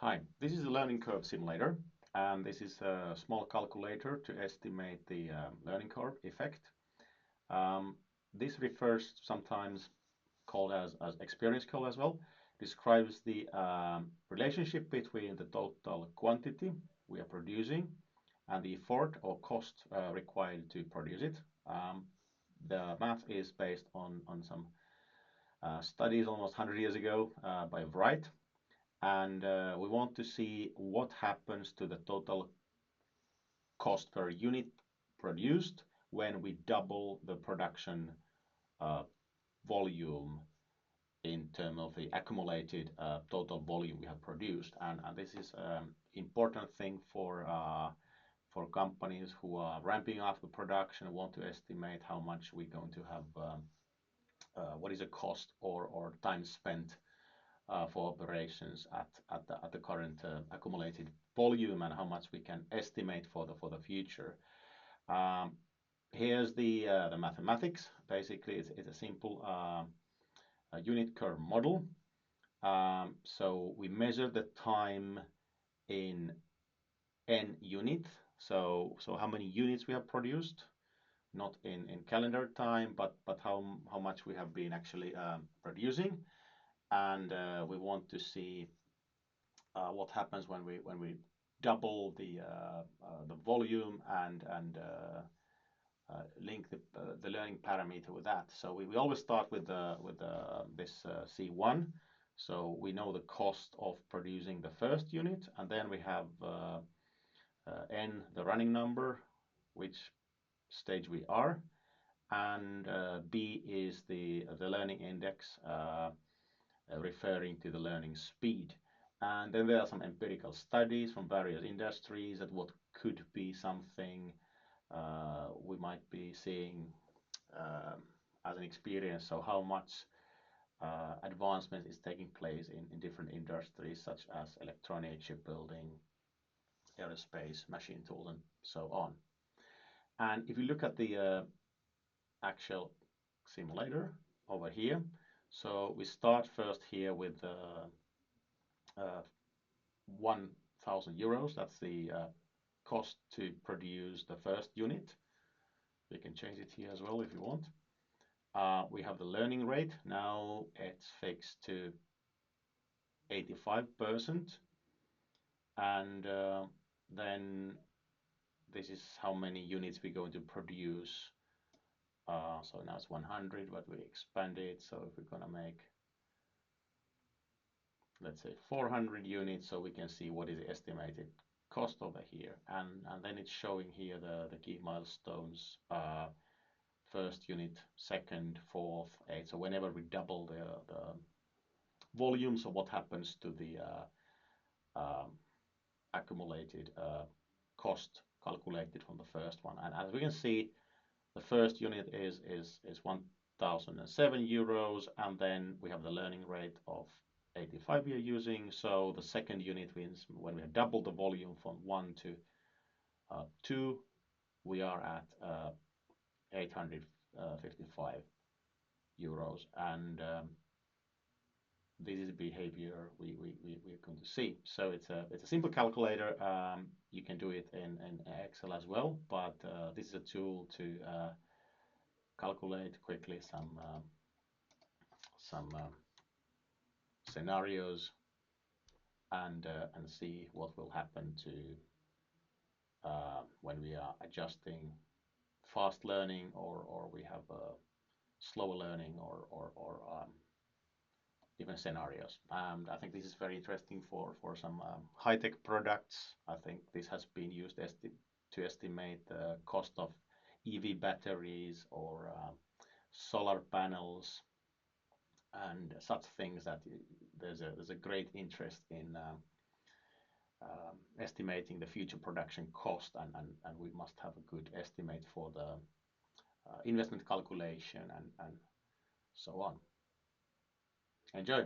Hi, this is a learning curve simulator, and this is a small calculator to estimate the learning curve effect. Um, this refers sometimes called as experience curve as well, describes the relationship between the total quantity we are producing and the effort or cost required to produce it. The math is based on some studies almost 100 years ago by Wright, and we want to see what happens to the total cost per unit produced when we double the production uh, volume in terms of the accumulated total volume we have produced. And this is an important thing for companies who are ramping up the production, want to estimate how much we're going to have, what is the cost or time spent for operations at the current accumulated volume, and how much we can estimate for the future. Um, Here's the mathematics. Basically, it's a simple a unit curve model. So we measure the time in n units. So how many units we have produced, not in calendar time, but how much we have been actually producing, and we want to see what happens when we double the volume and link the learning parameter with that. So we always start with this C1. So we know the cost of producing the first unit, and then we have n, the running number, which stage we are, and B is the learning index, referring to the learning speed. And then there are some empirical studies from various industries that what could be something we might be seeing as an experience. So how much advancement is taking place in different industries such as electronic, shipbuilding, aerospace, machine tools, and so on. And if you look at the actual simulator over here, so we start first here with 1,000 euros. That's the cost to produce the first unit. You can change it here as well if you want. We have the learning rate. Now it's fixed to 85%. And then this is how many units we're going to produce. So now it's 100, but we expand it. So if we're going to make, let's say, 400 units, so we can see what is the estimated cost over here. And then it's showing here the key milestones. First unit, second, fourth, eighth. So whenever we double the volume, so what happens to the accumulated cost calculated from the first one. And as we can see, the first unit is 1,007 euros, and then we have the learning rate of 85 we are using. So the second unit means when we have doubled the volume from 1 to 2, we are at 855 euros, and this is the behavior we're going to see. So it's a simple calculator. You can do it in Excel as well, but this is a tool to calculate quickly some scenarios and see what will happen to when we are adjusting fast learning, or we have slower learning, or different scenarios. I think this is very interesting for some high-tech products. I think this has been used to estimate the cost of EV batteries or solar panels and such things, that there's a great interest in estimating the future production cost, and we must have a good estimate for the investment calculation and so on. Enjoy!